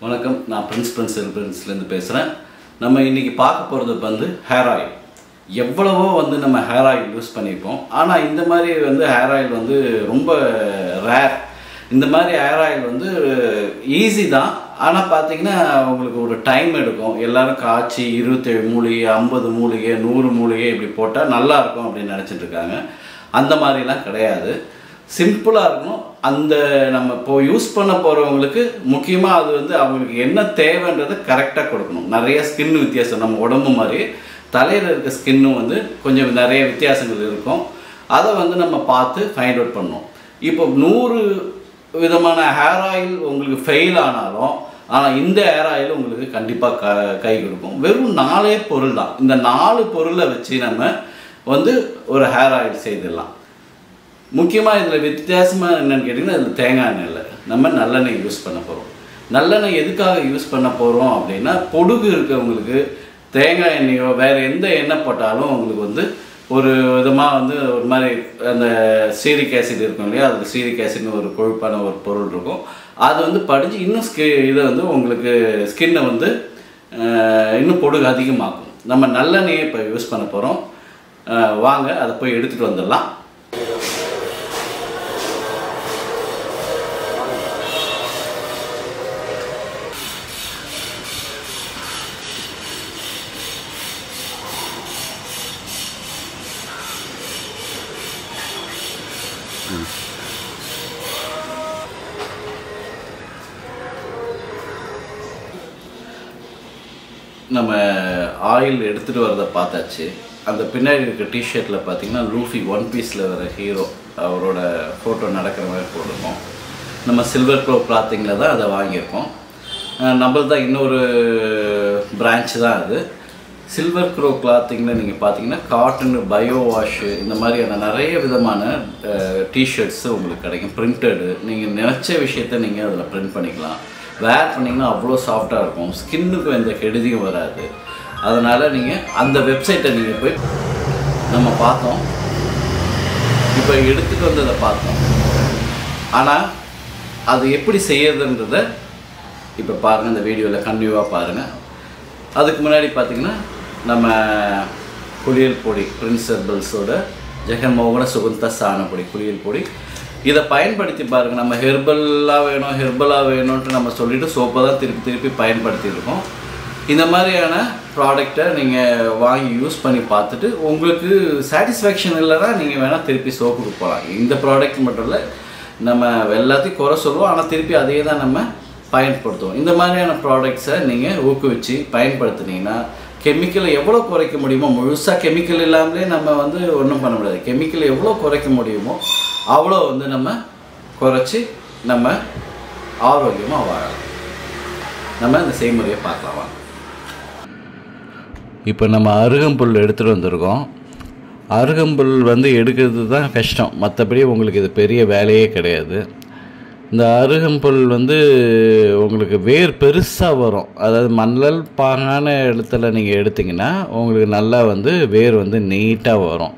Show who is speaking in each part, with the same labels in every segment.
Speaker 1: வணக்கம், நான் பிரின்ஸ்லேருந்து பேசுகிறேன். நம்ம இன்றைக்கி பார்க்க போகிறது வந்து ஹேர் ஆயில். எவ்வளவோ வந்து நம்ம ஹேர் ஆயில் யூஸ் பண்ணியிருப்போம். ஆனால் இந்த மாதிரி வந்து ஹேர் ஆயில் வந்து ரொம்ப ரேர். இந்த மாதிரி ஹேர் ஆயில் வந்து ஈஸி தான். ஆனால் பார்த்தீங்கன்னா உங்களுக்கு ஒரு டைம் எடுக்கும். எல்லோரும் காய்ச்சி 27 மூலிகை, 50 மூலிகை, 100 மூலிகை இப்படி போட்டால் நல்லாயிருக்கும் அப்படின்னு நினச்சிட்டு இருக்காங்க. அந்த மாதிரிலாம் கிடையாது. சிம்பிளாக இருக்கணும். அந்த நம்ம இப்போது யூஸ் பண்ண போகிறவங்களுக்கு முக்கியமாக அது வந்து அவங்களுக்கு என்ன தேவைன்றதை கரெக்டாக கொடுக்கணும். நிறைய ஸ்கின் வித்தியாசம், நம்ம உடம்பு மாதிரி தலையில் இருக்க ஸ்கின்னும் வந்து கொஞ்சம் நிறைய வித்தியாசங்கள் இருக்கும். அதை வந்து நம்ம பார்த்து ஃபைண்ட் அவுட் பண்ணணும். இப்போ 100 விதமான ஹேர் ஆயில் உங்களுக்கு ஃபெயில் ஆனாலும், ஆனால் இந்த ஹேர் ஆயில் உங்களுக்கு கண்டிப்பாக கை கொடுக்கும். வெறும் 4 பொருள் தான். இந்த 4 பொருளை வச்சு நம்ம வந்து ஒரு ஹேர் ஆயில் செய்திடலாம். முக்கியமாக இதில் வித்தியாசமாக என்னென்னு கேட்டிங்கன்னா, இதில் தேங்காய் எண்ணெய் இல்லை, நம்ம நல்லெண்ணெய் யூஸ் பண்ண போகிறோம். நல்லெண்ணெய் எதுக்காக யூஸ் பண்ண போகிறோம் அப்படின்னா, பொடுகு இருக்கவங்களுக்கு தேங்காய் எண்ணெயோ வேறு எந்த எண்ணெய் போட்டாலும் உங்களுக்கு வந்து ஒரு விதமாக வந்து ஒரு மாதிரி அந்த ஸ்டீரிக் ஆசிட் இருக்கும் இல்லையா, அதுக்கு ஸ்டீரிக் ஆசிட்னு ஒரு கொழுப்பான ஒரு பொருள் இருக்கும். அது வந்து படித்து இன்னும் இதை வந்து உங்களுக்கு ஸ்கின்னை வந்து இன்னும் பொடுகு அதிகமாகும். நம்ம நல்லெண்ணெயை இப்போ யூஸ் பண்ண போகிறோம். வாங்க அதை போய் எடுத்துகிட்டு வந்துடலாம். நம்ம ஆயில் எடுத்துகிட்டு வரதை பார்த்தாச்சு. அந்த பின்னாடி இருக்க டிஷர்ட்டில் பார்த்தீங்கன்னா லூஃபி ஒன் பீஸில் வர ஹீரோ அவரோட ஃபோட்டோ நடக்கிற மாதிரி போட்டிருக்கோம். நம்ம சில்வர் க்ளோ கிளாத்திங்கில் தான் அதை வாங்கியிருக்கோம். நம்மளது தான் இன்னொரு பிரான்ச் தான் அது. சில்வர் க்ளோ கிளாத்திங்கில் நீங்கள் பார்த்தீங்கன்னா காட்டனு, பயோ வாஷு, இந்த மாதிரியான நிறைய விதமான டிஷர்ட்ஸு உங்களுக்கு கிடைக்கும். பிரிண்டடு, நீங்கள் நினச்ச விஷயத்த நீங்கள் அதில் பிரிண்ட் பண்ணிக்கலாம். வேர் பண்ணிங்கன்னா அவ்வளோ சாஃப்டாக இருக்கும். ஸ்கின்னுக்கும் எந்த கெடுதியும் வராது. அதனால் நீங்கள் அந்த வெப்சைட்டை நீங்கள் போய் நம்ம பார்த்தோம். இப்போ எடுத்துகிட்டு வந்ததை பார்த்தோம். ஆனால் அது எப்படி செய்யறதுன்றதை இப்போ பாருங்கள், இந்த வீடியோவில் கன்டினியூவாக பாருங்கள். அதுக்கு முன்னாடி பார்த்திங்கன்னா நம்ம குளியல் பொடி, பிரின்ஸ் ஹெர்பல்ஸோட ஜெகன்மோகன சுகந்தா சாணப்பொடி குளியல் பொடி, இதை பயன்படுத்தி பாருங்கள். நம்ம ஹெர்பலாக வேணும்ன்ட்டு நம்ம சொல்லிவிட்டு சோப்பை தான் திருப்பி பயன்படுத்தியிருக்கோம். இந்த மாதிரியான ப்ராடக்டை நீங்கள் வாங்கி யூஸ் பண்ணி பார்த்துட்டு உங்களுக்கு சாட்டிஸ்ஃபேக்ஷன் இல்லைனா நீங்கள் வேணால் திருப்பி சோப்புக்கு போகலாம். இந்த ப்ராடக்ட் மட்டும் இல்லை, நம்ம எல்லாத்தையும் குறை சொல்லுவோம், ஆனால் திருப்பி அதையே தான் நம்ம பயன்படுத்துவோம். இந்த மாதிரியான ப்ராடக்ட்ஸை நீங்கள் ஊக்குவிச்சு பயன்படுத்துனீங்கன்னா கெமிக்கலை எவ்வளோ குறைக்க முடியுமோ, முழுசாக கெமிக்கல் இல்லாமலே நம்ம வந்து ஒன்றும் பண்ண முடியாது. கெமிக்கலை எவ்வளோ குறைக்க முடியுமோ அவ்வளோ வந்து நம்ம குறைச்சி நம்ம ஆரோக்கியமாக வாழலாம். நம்ம இந்த செய்முறையை பார்க்கலாம். இப்போ நம்ம அருகம்புல் எடுத்துகிட்டு வந்திருக்கோம். அருகம்புல் வந்து எடுக்கிறது தான் கஷ்டம், மற்றபடி உங்களுக்கு இது பெரிய வேலையே கிடையாது. இந்த அருகம்புல் வந்து உங்களுக்கு வேர் பெருசாக வரும். அதாவது மணல் பாங்கான இடத்துல நீங்கள் எடுத்திங்கன்னா உங்களுக்கு நல்லா வந்து வேர் வந்து நீட்டாக வரும்.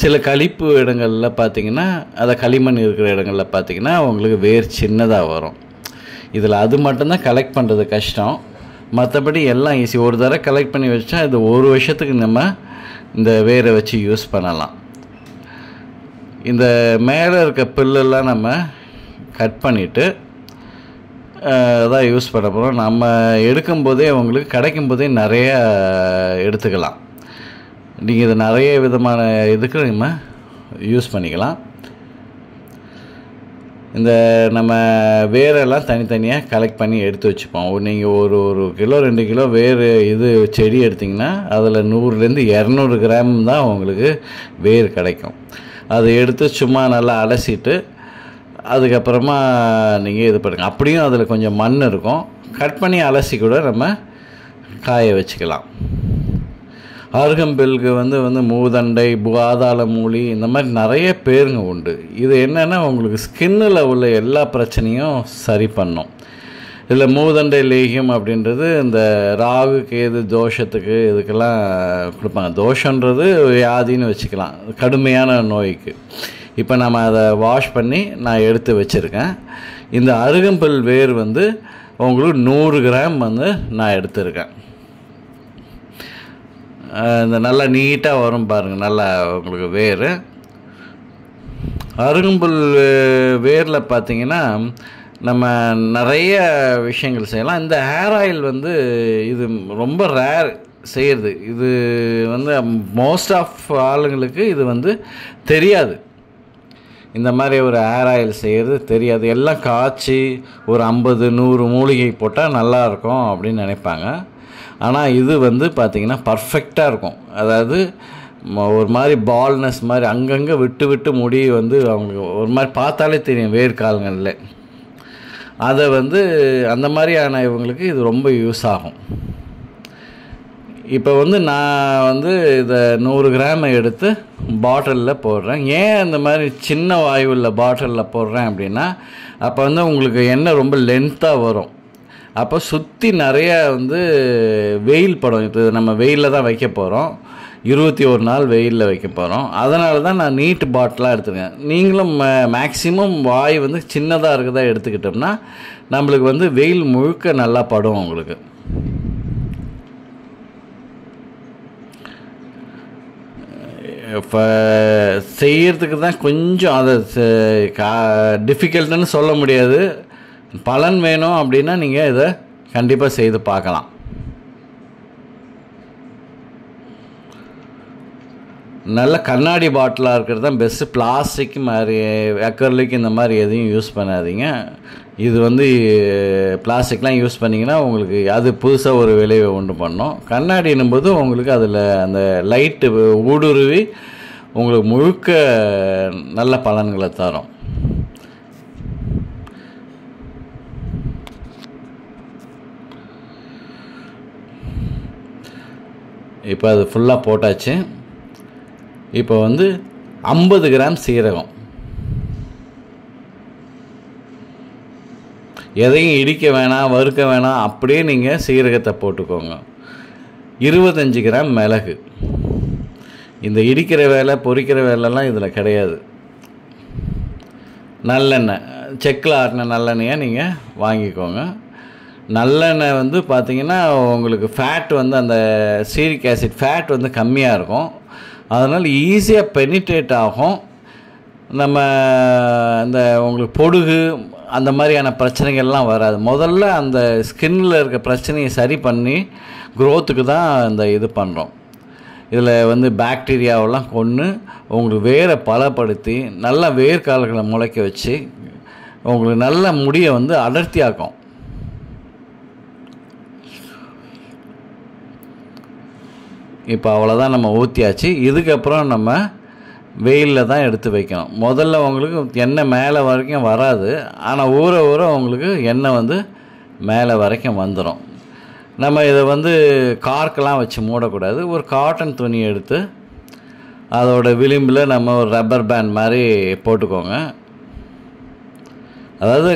Speaker 1: சில களிப்பு இடங்களில் பார்த்திங்கன்னா, அதை களிமண் இருக்கிற இடங்களில் பார்த்திங்கன்னா உங்களுக்கு வேர் சின்னதாக வரும். இதில் அது மட்டும்தான் கலெக்ட் பண்ணுறது கஷ்டம், மற்றபடி எல்லாம் ஈஸி. ஒரு தடவை கலெக்ட் பண்ணி வச்சா இது 1 வருஷத்துக்கு நம்ம இந்த வேரை வச்சு யூஸ் பண்ணலாம். இந்த மேலே இருக்க புல்லெல்லாம் நம்ம கட் பண்ணிவிட்டு அதான் யூஸ் பண்ண போகிறோம். நம்ம எடுக்கும்போதே உங்களுக்கு கிடைக்கும்போதே நிறைய எடுத்துக்கலாம். நீங்கள் இதை நிறைய விதமான இதுக்கு நம்ம யூஸ் பண்ணிக்கலாம். இந்த நம்ம வேரெல்லாம் தனித்தனியாக கலெக்ட் பண்ணி எடுத்து வச்சுப்போம். நீங்கள் ஒரு கிலோ 2 கிலோ வேர் இது செடி எடுத்திங்கன்னா அதில் 100லேருந்து 200 கிராம் தான் உங்களுக்கு வேர் கிடைக்கும். அதை எடுத்து சும்மா நல்லா அலசிட்டு அதுக்கப்புறமா நீங்கள் இது பண்ணுங்கள். அப்படியும் அதில் கொஞ்சம் மண் இருக்கும், கட் பண்ணி அலசி கூட நம்ம காய வச்சுக்கலாம். அருகம்புல்லுக்கு வந்து மூதண்டை, பாதாள மூலி, இந்த மாதிரி நிறைய பேருங்க உண்டு. இது என்னென்னா உங்களுக்கு ஸ்கின்னில் உள்ள எல்லா பிரச்சனையும் சரி பண்ணும். இதில் மூதண்டை லேகியம் அப்படின்றது இந்த ராகு கேது தோஷத்துக்கு இதுக்கெல்லாம் கொடுப்பாங்க. தோஷன்றது வியாதின்னு வச்சுக்கலாம், கடுமையான நோய்க்கு. இப்போ நம்ம அதை வாஷ் பண்ணி நான் எடுத்து வச்சுருக்கேன். இந்த அருகம்புல் வேர் வந்து உங்களுக்கு 100 கிராம் வந்து நான் எடுத்திருக்கேன். இந்த நல்லா நீட்டாக வரும் பாருங்கள், நல்லா உங்களுக்கு வேர். அருகம்புல் வேரில் பார்த்திங்கன்னா நம்ம நிறைய விஷயங்கள் செய்யலாம். இந்த ஹேர் ஆயில் வந்து இது ரொம்ப ரேர் செய்கிறது. இது வந்து மோஸ்ட் ஆஃப் ஆளுங்களுக்கு இது வந்து தெரியாது. இந்த மாதிரி ஒரு ஹேர் ஆயில் செய்கிறது தெரியாது. எல்லாம் காய்ச்சி ஒரு 50-100 மூலிகை போட்டால் நல்லாயிருக்கும் அப்படின்னு நினைப்பாங்க. ஆனால் இது வந்து பார்த்திங்கன்னா பர்ஃபெக்டாக இருக்கும். அதாவது ஒரு மாதிரி பால்னஸ் மாதிரி அங்கங்கே விட்டு விட்டு முடி வந்து அவங்களுக்கு ஒரு மாதிரி பார்த்தாலே தெரியும் வேர்க்காலங்களில். அதை வந்து அந்த மாதிரியான இவங்களுக்கு இது ரொம்ப யூஸ் ஆகும். இப்போ வந்து நான் வந்து இதை 100 கிராம் எடுத்து பாட்டிலில் போடுறேன். ஏன் இந்த மாதிரி சின்ன வாயுள்ள பாட்டிலில் போடுறேன் அப்படின்னா, அப்போ வந்து உங்களுக்கு எண்ணெய் ரொம்ப லென்த்தாக வரும். அப்போ சுற்றி நிறைய வந்து வெயில் படம். இப்போ நம்ம வெயிலில் தான் வைக்க போகிறோம், 21 நாள் வெயிலில் வைக்க போகிறோம். அதனால தான் நான் நீட்டு பாட்டிலாக எடுத்துருக்கேன். நீங்களும் மேக்ஸிமம் வாய் வந்து சின்னதாக இருக்குதா எடுத்துக்கிட்டோம்னா நம்மளுக்கு வந்து வெயில் முழுக்க நல்லா படும். உங்களுக்கு இப்போ செய்கிறதுக்கு தான் கொஞ்சம் அதை டிஃபிகல்ட்டுன்னு சொல்ல முடியாது. பலன் வேணும் அப்படின்னா நீங்கள் இதை கண்டிப்பாக செய்து பார்க்கலாம். நல்ல கண்ணாடி பாட்டிலாக இருக்கிறது தான் பெஸ்ட்டு. பிளாஸ்டிக் மாதிரி அக்கர்லிக் இந்த மாதிரி எதையும் யூஸ் பண்ணாதீங்க. இது வந்து பிளாஸ்டிக்லாம் யூஸ் பண்ணிங்கன்னா உங்களுக்கு அது புதுசாக ஒரு விளைவை உண்டு பண்ணோம். கண்ணாடின்னும் போது உங்களுக்கு அதில் அந்த லைட்டு ஊடுருவி உங்களுக்கு முழுக்க நல்ல பலன்களை தரும். இப்போ அது ஃபுல்லாக போட்டாச்சு. இப்போ வந்து 50 கிராம் சீரகம். எதையும் இடிக்க வேணாம், வறுக்க வேணாம், அப்படியே நீங்கள் சீரகத்தை போட்டுக்கோங்க. 25 கிராம் மிளகு. இந்த இடிக்கிற வேலை பொரிக்கிற வேலைலாம் இதில் கிடையாது. நல்லெண்ணெய், செக்கில் ஆட்டின நல்லெண்ணெயை நீங்கள் வாங்கிக்கோங்க. நல்லெண்ணெய் வந்து பார்த்திங்கன்னா உங்களுக்கு ஃபேட் வந்து அந்த சீரிக் ஆசிட் ஃபேட் வந்து கம்மியாக இருக்கும். அதனால் ஈஸியாக பெனிட்ரேட் ஆகும். நம்ம இந்த உங்களுக்கு பொடுகு அந்த மாதிரியான பிரச்சனைகள்லாம் வராது. முதல்ல அந்த ஸ்கின்னில் இருக்க பிரச்சனையை சரி பண்ணி க்ரோத்துக்கு தான் இந்த இது பண்ணுறோம். இதில் வந்து பாக்டீரியாவெல்லாம் கொன்று உங்களுக்கு வேரை பலப்படுத்தி நல்ல வேர்க்கால்களை முளைக்க வச்சு உங்களுக்கு நல்ல முடியை வந்து அடர்த்தியாக்கும். இப்போ அவ்வளோதான், நம்ம ஊற்றியாச்சு. இதுக்கப்புறம் நம்ம வெயிலில் தான் எடுத்து வைக்கணும். முதல்ல உங்களுக்கு எண்ணெய் மேலே வரைக்கும் வராது, ஆனால் ஊற ஊற உங்களுக்கு எண்ணெய் வந்து மேலே வரைக்கும் வந்துடும். நம்ம இதை வந்து கார்க்கெலாம் வச்சு மூடக்கூடாது. ஒரு காட்டன் துணி எடுத்து அதோட விளிம்பில் நம்ம ஒரு ரப்பர் பேண்ட் மாதிரி போட்டுக்கோங்க. அதாவது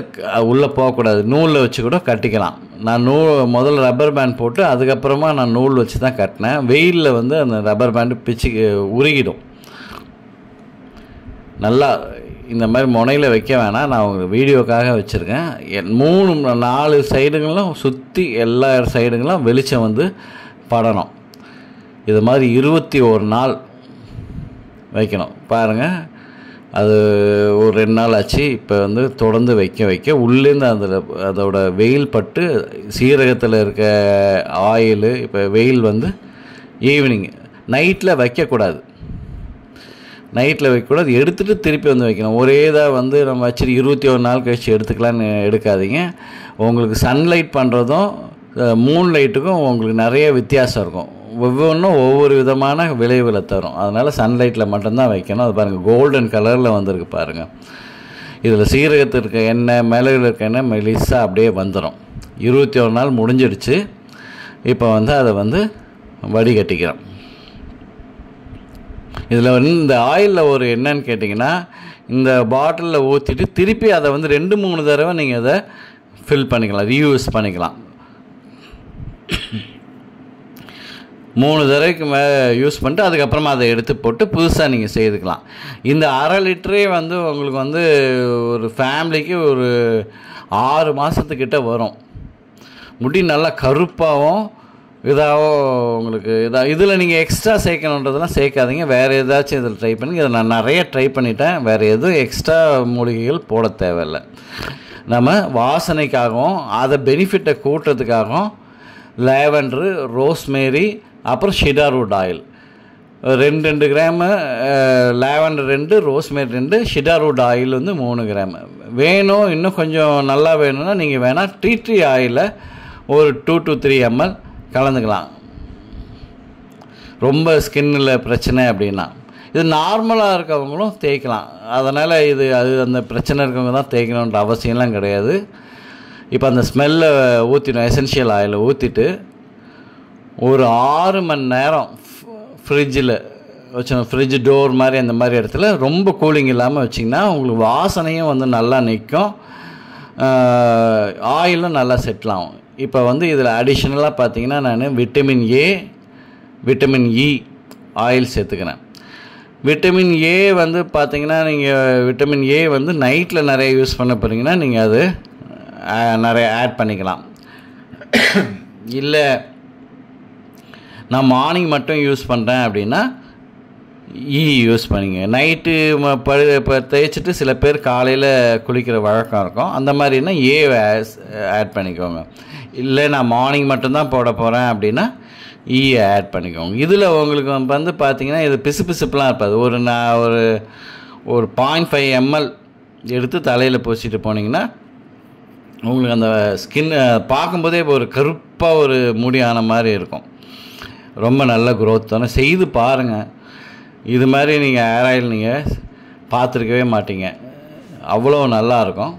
Speaker 1: உள்ளே போகக்கூடாது, நூலில் வச்சு கூட கட்டிக்கலாம். நான் முதல்ல ரப்பர் பேண்ட் போட்டு அதுக்கப்புறமா நான் நூல் வச்சு தான் கட்டினேன். வெயிலில் வந்து அந்த ரப்பர் பேண்டு பிச்சு உருகிடும். நல்லா இந்த மாதிரி முனையில் வைக்க வேணாம், நான் உங்களுக்கு வீடியோக்காக வச்சுருக்கேன். 3-4 சைடுங்களும் சுற்றி எல்லா சைடுங்களும் வெளிச்சம் வந்து படணும். இது மாதிரி 21 நாள் வைக்கணும். பாருங்கள், அது ஒரு 2 நாள் ஆச்சு. இப்போ வந்து தொடர்ந்து வைக்க உள்ளேருந்து அதோட வெயில் பட்டு சீரகத்தில் இருக்க ஆயில், இப்போ வெயில் வந்து ஈவினிங் நைட்டில் வைக்கக்கூடாது. நைட்டில் வைக்கக்கூடாது, எடுத்துகிட்டு திருப்பி வந்து வைக்கணும். ஒரே இதாக வந்து நம்ம வச்சுட்டு 21 நாள் கழிச்சு எடுத்துக்கலான்னு எடுக்காதீங்க. உங்களுக்கு சன்லைட் பண்ணுறதும் மூன் லைட்டுக்கும் உங்களுக்கு நிறைய வித்தியாசம் இருக்கும். ஒவ்வொன்றும் ஒவ்வொரு விதமான விளைவுகளை தரும். அதனால் சன்லைட்டில் மட்டும்தான் வைக்கணும். அது பாருங்கள், கோல்டன் கலரில் வந்திருக்கு பாருங்கள். இதில் சீரகத்தில் இருக்க எண்ணெய், மிளகுல இருக்க எண்ணெய் மெலிசாக அப்படியே வந்துடும். 21 நாள் முடிஞ்சிடுச்சு. இப்போ வந்து அதை வந்து வடிகட்டிக்கிறோம். இதில் வந்து இந்த ஆயிலில் ஒரு என்னன்னு கேட்டிங்கன்னா, இந்த பாட்டிலில் ஊற்றிட்டு திருப்பி அதை வந்து 2-3 தடவை நீங்கள் அதை ஃபில் பண்ணிக்கலாம், ரீயூஸ் பண்ணிக்கலாம். 3 தடவைக்கு யூஸ் பண்ணிட்டு அதுக்கப்புறமா அதை எடுத்து போட்டு புதுசாக நீங்கள் செய்துக்கலாம். இந்த 1/2 லிட்டரே வந்து உங்களுக்கு வந்து ஒரு ஃபேமிலிக்கு ஒரு 6 மாதத்துக்கிட்ட வரும். முடி நல்லா கருப்பாகவும் உங்களுக்கு இதில் நீங்கள் எக்ஸ்ட்ரா சேர்க்கணுன்றதெல்லாம் சேர்க்காதீங்க. வேறு ஏதாச்சும் இதில் ட்ரை பண்ணுங்க. இதை நான் நிறைய ட்ரை பண்ணிட்டேன். வேறு எதுவும் எக்ஸ்ட்ரா மூலிகைகள் போட தேவையில்லை. நம்ம வாசனைக்காகவும் அதை பெனிஃபிட்டை கூட்டுறதுக்காகவும் லேவண்டரு, ரோஸ்மேரி, அப்புறம் cedarwood oil 2 gram, lavender 2, rosemary 2, cedarwood oil 3 gram வேணும். இன்னும் கொஞ்சம் நல்லா வேணும்னா நீங்கள் வேணால் டீ ஆயிலை ஒரு 2 to 3 ml கலந்துக்கலாம். ரொம்ப ஸ்கின்னில் பிரச்சனை அப்படின்னா இது நார்மலாக இருக்கவங்களும் தேய்க்கலாம். அதனால் அந்த பிரச்சனை இருக்கவங்க தான் தேய்க்கணுன்ற அவசியம்லாம் கிடையாது. இப்போ அந்த ஸ்மெல்லை ஊற்றிடும், எசென்ஷியல் ஆயிலை ஊற்றிட்டு ஒரு 6 மணி நேரம் ஃப்ரிட்ஜில் வச்சோம். ஃப்ரிட்ஜ் டோர் மாதிரி அந்த மாதிரி இடத்துல ரொம்ப கூலிங் இல்லாமல் வச்சிங்கன்னா உங்களுக்கு வாசனையும் நல்லா நிற்கும், ஆயிலும் நல்லா செட்டில் ஆகும். இப்போ இதில் அடிஷ்னலாக பார்த்தீங்கன்னா நான் vitamin A, vitamin E oil சேர்த்துக்கிறேன். விட்டமின் ஏ பார்த்தீங்கன்னா நீங்கள் விட்டமின் ஏ நைட்டில் நிறைய யூஸ் பண்ண போகிறீங்கன்னா நீங்கள் அது நிறைய ஆட் பண்ணிக்கலாம். இல்லை நான் மார்னிங் மட்டும் யூஸ் பண்ணுறேன் அப்படின்னா யூஸ் பண்ணிங்க. நைட்டு இப்போ தேய்ச்சிட்டு சில பேர் காலையில் குளிக்கிற வழக்கம் இருக்கும். அந்த மாதிரினா ஆட் பண்ணிக்கோங்க. இல்லை நான் மார்னிங் மட்டும்தான் போட போகிறேன் அப்படின்னா ஆட் பண்ணிக்கோங்க. இதில் உங்களுக்கு பார்த்தீங்கன்னா இது பிசுபிசுப்புலாம் இருப்பாது. ஒரு 0.5 ml எடுத்து தலையில் பூசிட்டு போனீங்கன்னா உங்களுக்கு அந்த ஸ்கின் பார்க்கும்போதே ஒரு கருப்பாக ஒரு முடி ஆன மாதிரி இருக்கும். ரொம்ப நல்ல க்ரோத் தானே. செய்து பாருங்கள். இது மாதிரி நீங்கள் ஹேர் ஆயில் நீங்கள் பார்த்துருக்கவே மாட்டீங்க. அவ்வளோ நல்லாயிருக்கும்.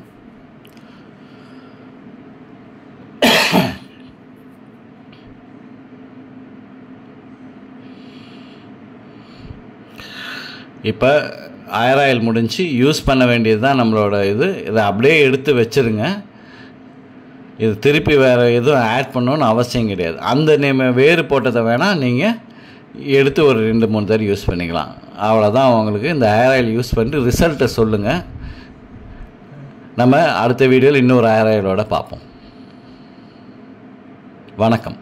Speaker 1: இப்போ ஹேர் ஆயில் முடிஞ்சு யூஸ் பண்ண வேண்டியது தான் நம்மளோட இதை அப்படியே எடுத்து வச்சுருங்க. இது திருப்பி வேறு எதுவும் ஆட் பண்ணணுன்னு அவசியம் கிடையாது. அந்த வேறு போட்டதை வேணால் நீங்கள் எடுத்து ஒரு 2-3 தடவை யூஸ் பண்ணிக்கலாம். அவ்வளோதான். உங்களுக்கு இந்த ஹேர் ஆயில் யூஸ் பண்ணிட்டு ரிசல்ட்டை சொல்லுங்கள். நம்ம அடுத்த வீடியோவில் இன்னொரு ஹேர் ஆயிலோடு பார்ப்போம். வணக்கம்.